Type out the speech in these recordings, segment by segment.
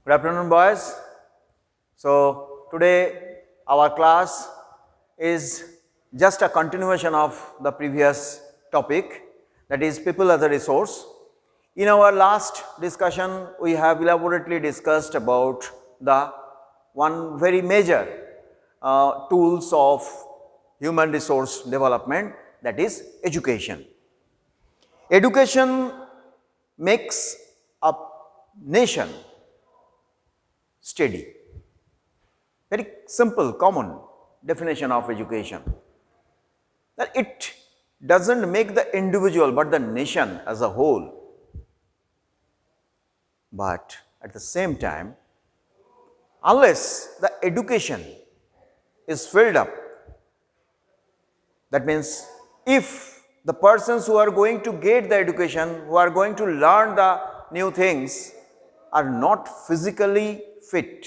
Good afternoon, boys. So, today our class is just a continuation of the previous topic, that is people as a resource. In our last discussion, we have elaborately discussed about the one very major tools of human resource development, that is education. Education makes a nation steady. Very simple, common definition of education. That it doesn't make the individual but the nation as a whole. But at the same time, unless the education is filled up, that means if the persons who are going to get the education, who are going to learn the new things, are not physically fit,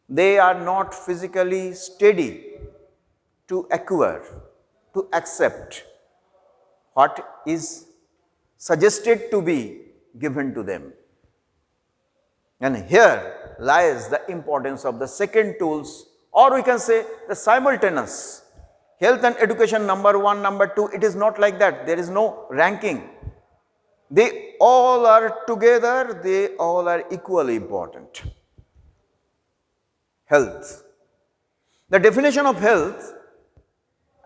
they are not physically steady to acquire, to accept what is suggested to be given to them. And here lies the importance of the second tools, or we can say the simultaneous. Health and education number 1, number 2, it is not like that. There is no ranking. They all are together, they all are equally important. Health. The definition of health,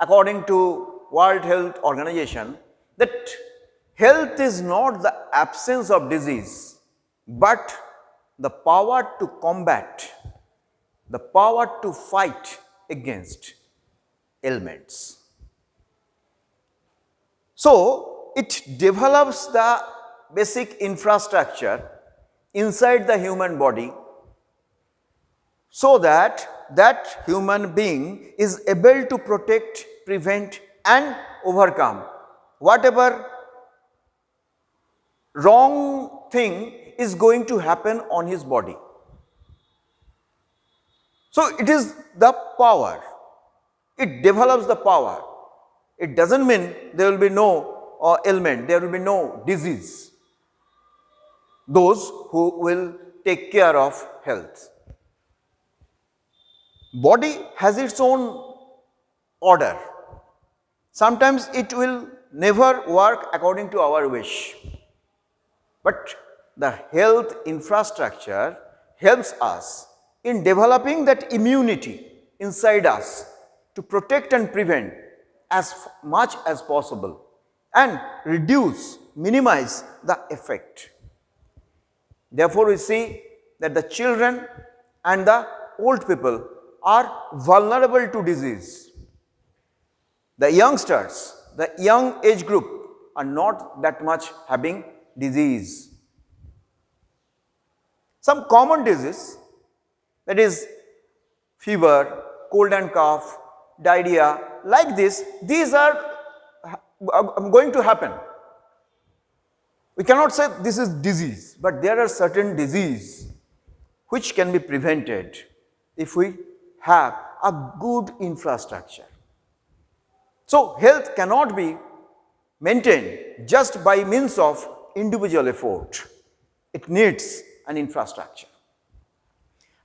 according to World Health Organization, that health is not the absence of disease, but the power to combat, the power to fight against ailments. So, it develops the basic infrastructure inside the human body so that that human being is able to protect, prevent and overcome whatever wrong thing is going to happen on his body. So, it is the power, it develops the power. It does not mean there will be no ailment, there will be no disease. Those who will take care of health. Body has its own order. Sometimes it will never work according to our wish. But the health infrastructure helps us in developing that immunity inside us to protect and prevent as much as possible and reduce, minimize the effect. Therefore, we see that the children and the old people are vulnerable to disease. The youngsters, the young age group are not that much having disease. Some common disease, that is fever, cold and cough, diarrhea, like this, these are going to happen. We cannot say this is disease, but there are certain disease which can be prevented if we have a good infrastructure. So, health cannot be maintained just by means of individual effort. It needs an infrastructure.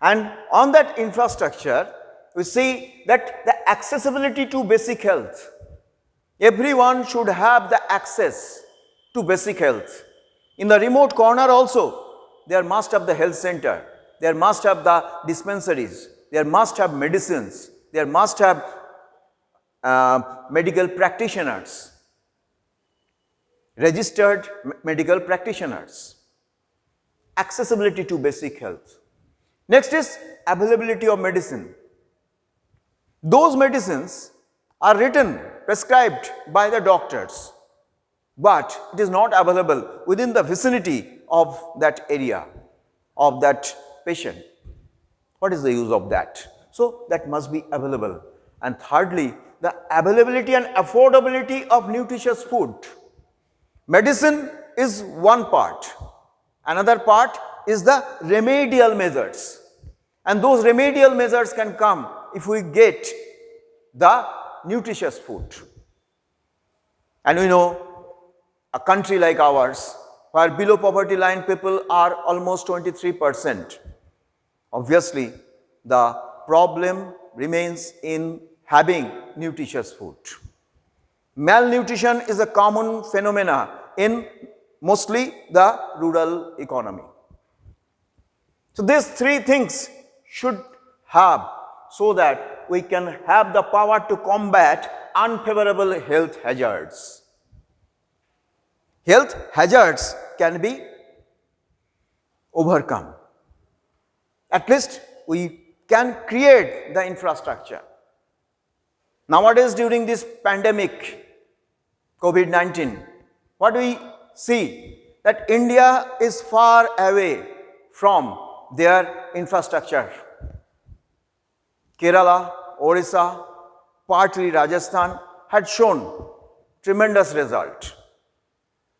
And on that infrastructure, we see that the accessibility to basic health. Everyone should have the access to basic health. In the remote corner also, there must have the health center, there must have the dispensaries, there must have medicines, there must have medical practitioners, registered medical practitioners. Accessibility to basic health. Next is availability of medicine. Those medicines are written, prescribed by the doctors, but it is not available within the vicinity of that area, of that patient. What is the use of that? So, that must be available. And thirdly, the availability and affordability of nutritious food. Medicine is one part. Another part is the remedial measures. And those remedial measures can come if we get the nutritious food. And we know a country like ours, where below poverty line people are almost 23%, obviously the problem remains in having nutritious food. Malnutrition is a common phenomena in mostly the rural economy. So these three things should have so that we can have the power to combat unfavorable health hazards. Health hazards can be overcome. At least we can create the infrastructure. Nowadays, during this pandemic, COVID-19, what do we see? That India is far away from their infrastructure. Kerala, Orissa, partly Rajasthan had shown tremendous result.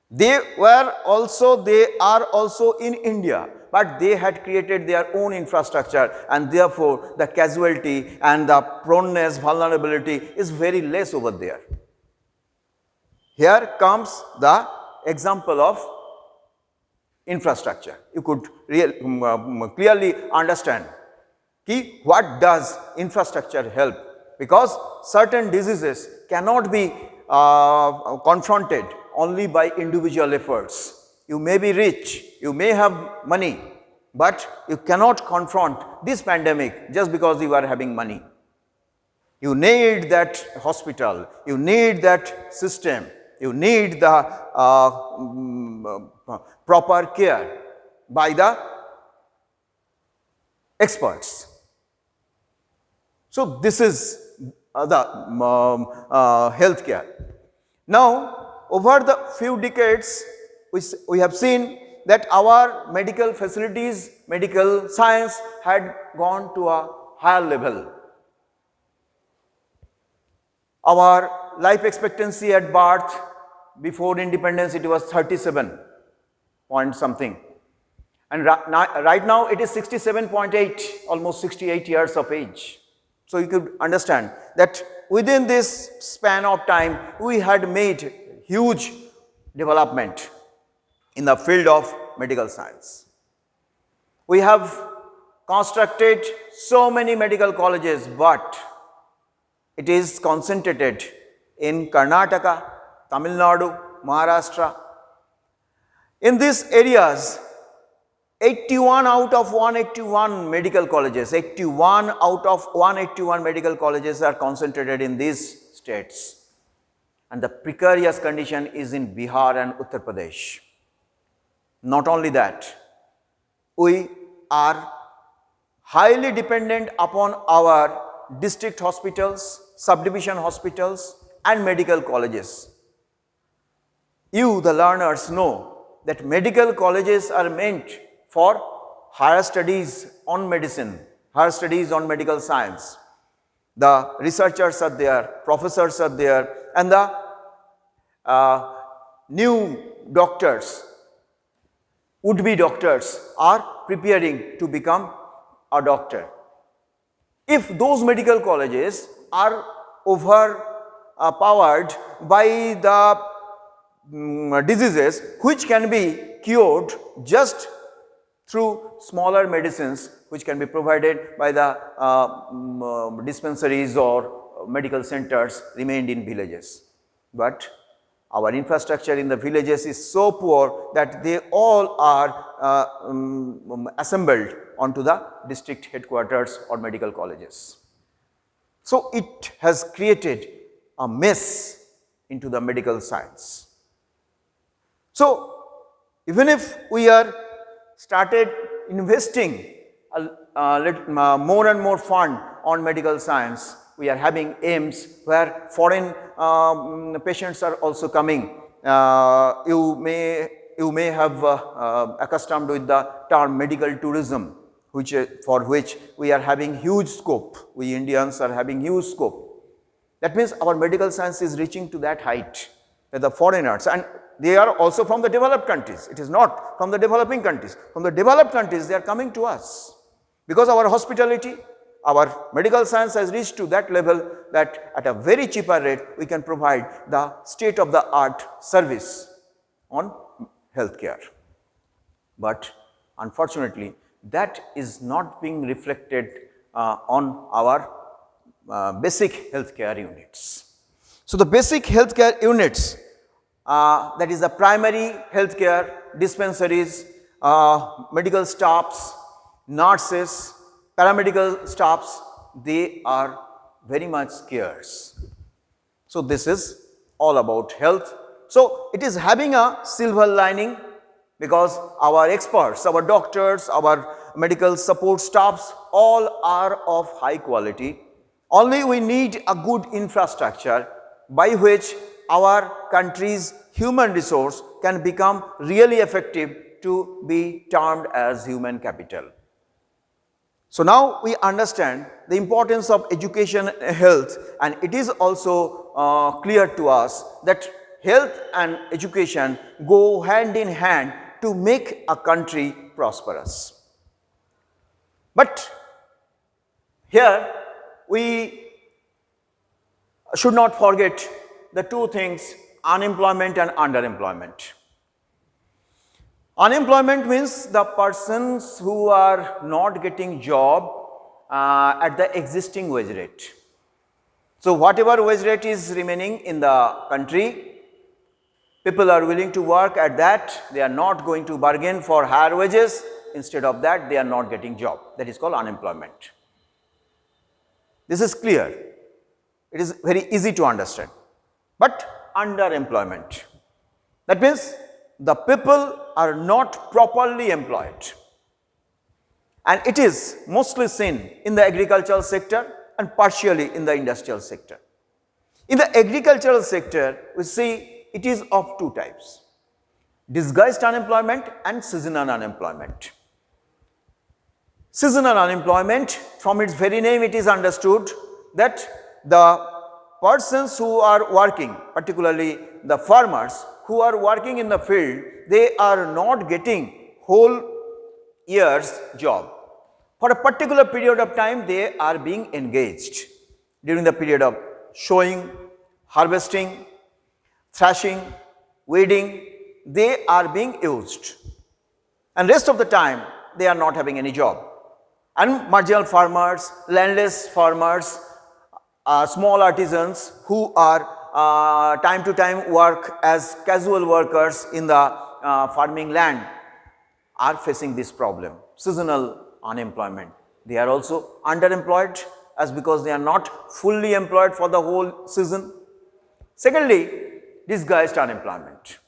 They are also in India, but they had created their own infrastructure, and therefore the casualty and the proneness, vulnerability is very less over there. Here comes the example of infrastructure. You could clearly understand what does infrastructure help, because certain diseases cannot be confronted only by individual efforts. You may be rich, you may have money, but you cannot confront this pandemic just because you are having money. You need that hospital, you need that system, you need the proper care by the experts. So this is the healthcare. Now, over the few decades, we have seen that our medical facilities, medical science had gone to a higher level. Our life expectancy at birth before independence, it was 37 point something, and right now it is 67.8, almost 68 years of age. So you could understand that within this span of time, we had made huge development in the field of medical science. We have constructed so many medical colleges, but it is concentrated in Karnataka, Tamil Nadu, Maharashtra. In these areas, 81 out of 181 medical colleges, 81 out of 181 medical colleges are concentrated in these states. And the precarious condition is in Bihar and Uttar Pradesh. Not only that, we are highly dependent upon our district hospitals, subdivision hospitals and medical colleges. You, the learners, know that medical colleges are meant for higher studies on medicine, higher studies on medical science. The researchers are there, professors are there, and the new doctors, would-be doctors are preparing to become a doctor. If those medical colleges are overpowered by the diseases which can be cured just through smaller medicines which can be provided by the dispensaries or medical centers remained in villages. But our infrastructure in the villages is so poor that they all are assembled onto the district headquarters or medical colleges. So it has created a mess into the medical science. So even if we are started investing more and more fund on medical science, we are having aims where foreign patients are also coming. You may have accustomed with the term medical tourism, for which we are having huge scope. We Indians are having huge scope. That means our medical science is reaching to that height that the foreigners, and they are also from the developed countries. It is not from the developing countries. From the developed countries, they are coming to us because our hospitality, our medical science has reached to that level that at a very cheaper rate, we can provide the state-of-the-art service on healthcare. But unfortunately, that is not being reflected on our basic healthcare units. So, the basic healthcare units, that is the primary healthcare dispensaries, medical staffs, nurses, paramedical staffs, they are very much scarce. So, this is all about health. So, it is having a silver lining because our experts, our doctors, our medical support staffs all are of high quality. Only we need a good infrastructure by which our country's human resource can become really effective to be termed as human capital. So, now we understand the importance of education and health, and it is also clear to us that health and education go hand in hand to make a country prosperous. But here we should not forget the two things, unemployment and underemployment. Unemployment means the persons who are not getting job at the existing wage rate. So, whatever wage rate is remaining in the country, people are willing to work at that, they are not going to bargain for higher wages, instead of that they are not getting job, that is called unemployment. This is clear, it is very easy to understand. But underemployment, that means the people are not properly employed, and it is mostly seen in the agricultural sector and partially in the industrial sector. In the agricultural sector, we see it is of two types, disguised unemployment and seasonal unemployment. Seasonal unemployment, from its very name it is understood that the persons who are working, particularly the farmers who are working in the field, they are not getting whole year's job. For a particular period of time, they are being engaged during the period of sowing, harvesting, thrashing, weeding, they are being used, and rest of the time they are not having any job. And marginal farmers, landless farmers, small artisans who are time to time work as casual workers in the farming land are facing this problem, seasonal unemployment. They are also underemployed as because they are not fully employed for the whole season. Secondly, disguised unemployment.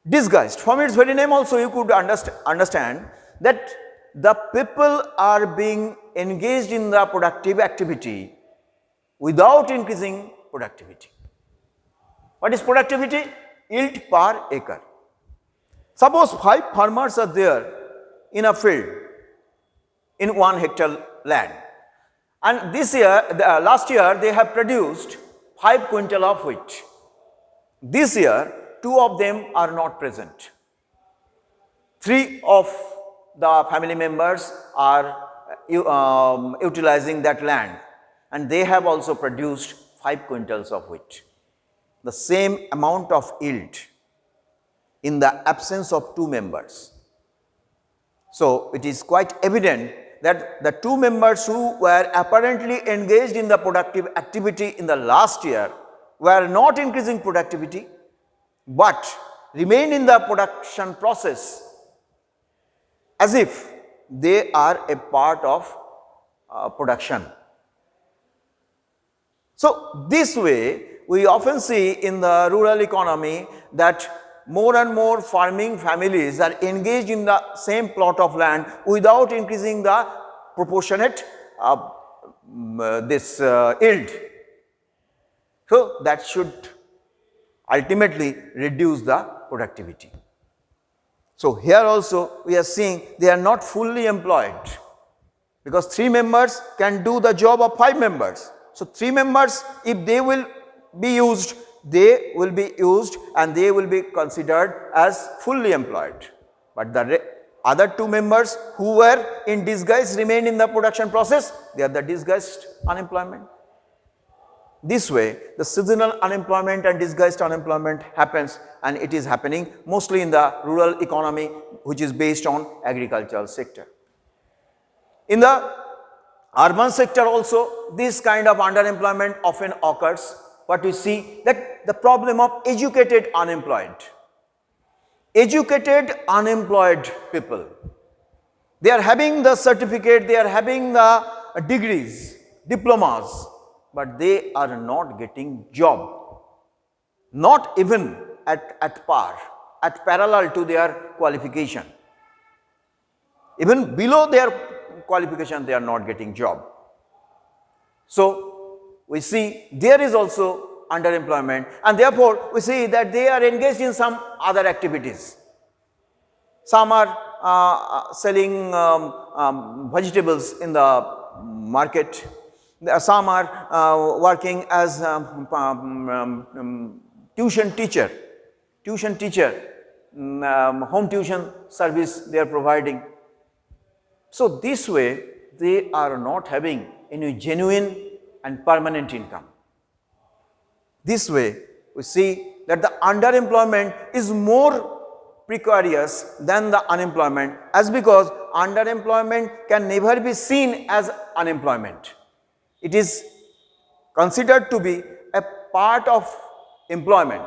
Disguised, from its very name also you could understand that the people are being engaged in the productive activity without increasing productivity. What is productivity? Yield per acre. Suppose 5 farmers are there in a field in 1 hectare land, and this year, last year they have produced 5 quintal of wheat. This year 2 of them are not present. 3 of the family members are utilizing that land, and they have also produced 5 quintals of wheat. The same amount of yield in the absence of 2 members. So, it is quite evident that the 2 members who were apparently engaged in the productive activity in the last year were not increasing productivity, but remained in the production process as if they are a part of production. So, this way we often see in the rural economy that more and more farming families are engaged in the same plot of land without increasing the proportionate yield. So, that should ultimately reduce the productivity. So, here also we are seeing they are not fully employed, because 3 members can do the job of 5 members. So, 3 members, if they will be used, they will be used and they will be considered as fully employed. But the other 2 members who were in disguise remained in the production process, they are the disguised unemployment. This way the seasonal unemployment and disguised unemployment happens, and it is happening mostly in the rural economy which is based on agricultural sector. In the urban sector also, this kind of underemployment often occurs, but we see that the problem of educated unemployed people, they are having the certificate, they are having the degrees, diplomas, but they are not getting job, not even at par, at parallel to their qualification. Even below their qualification, they are not getting job. So we see there is also underemployment, and therefore we see that they are engaged in some other activities. Some are selling vegetables in the market. Some are working as tuition teacher, home tuition service they are providing. So this way they are not having any genuine and permanent income. This way we see that the underemployment is more precarious than the unemployment, as because underemployment can never be seen as unemployment. It is considered to be a part of employment,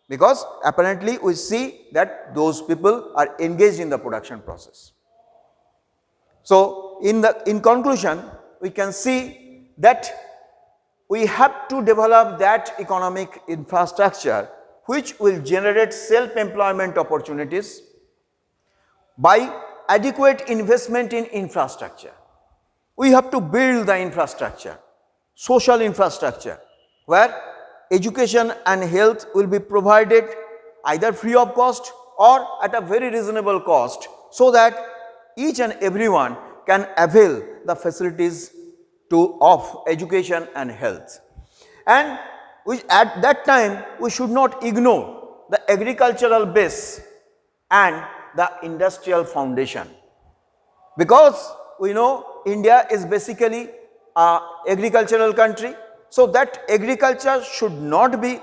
because apparently we see that those people are engaged in the production process. So in conclusion, we can see that we have to develop that economic infrastructure which will generate self-employment opportunities by adequate investment in infrastructure. We have to build the infrastructure, social infrastructure, where education and health will be provided either free of cost or at a very reasonable cost, so that each and everyone can avail the facilities of education and health. And at that time we should not ignore the agricultural base and the industrial foundation, because we know India is basically an agricultural country. So that agriculture should not be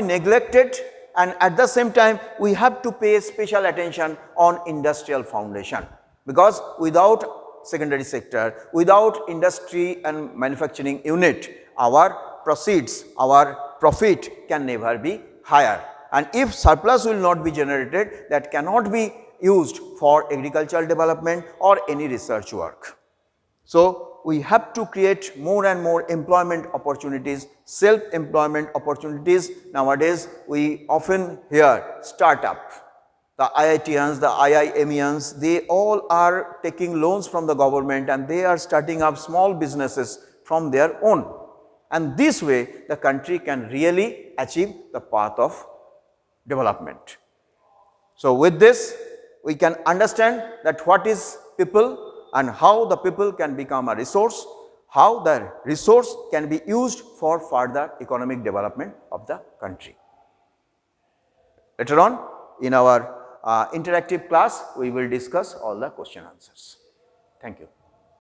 neglected, and at the same time we have to pay special attention on industrial foundation, because without secondary sector, without industry and manufacturing unit, our proceeds, our profit can never be higher, and if surplus will not be generated, that cannot be used for agricultural development or any research work. So we have to create more and more employment opportunities, self-employment opportunities. Nowadays we often hear startup. The IITians, the IIMians, they all are taking loans from the government and they are starting up small businesses from their own. And this way the country can really achieve the path of development. So with this we can understand that what is people and how the people can become a resource, how the resource can be used for further economic development of the country. Later on in our interactive class, we will discuss all the question answers. Thank you.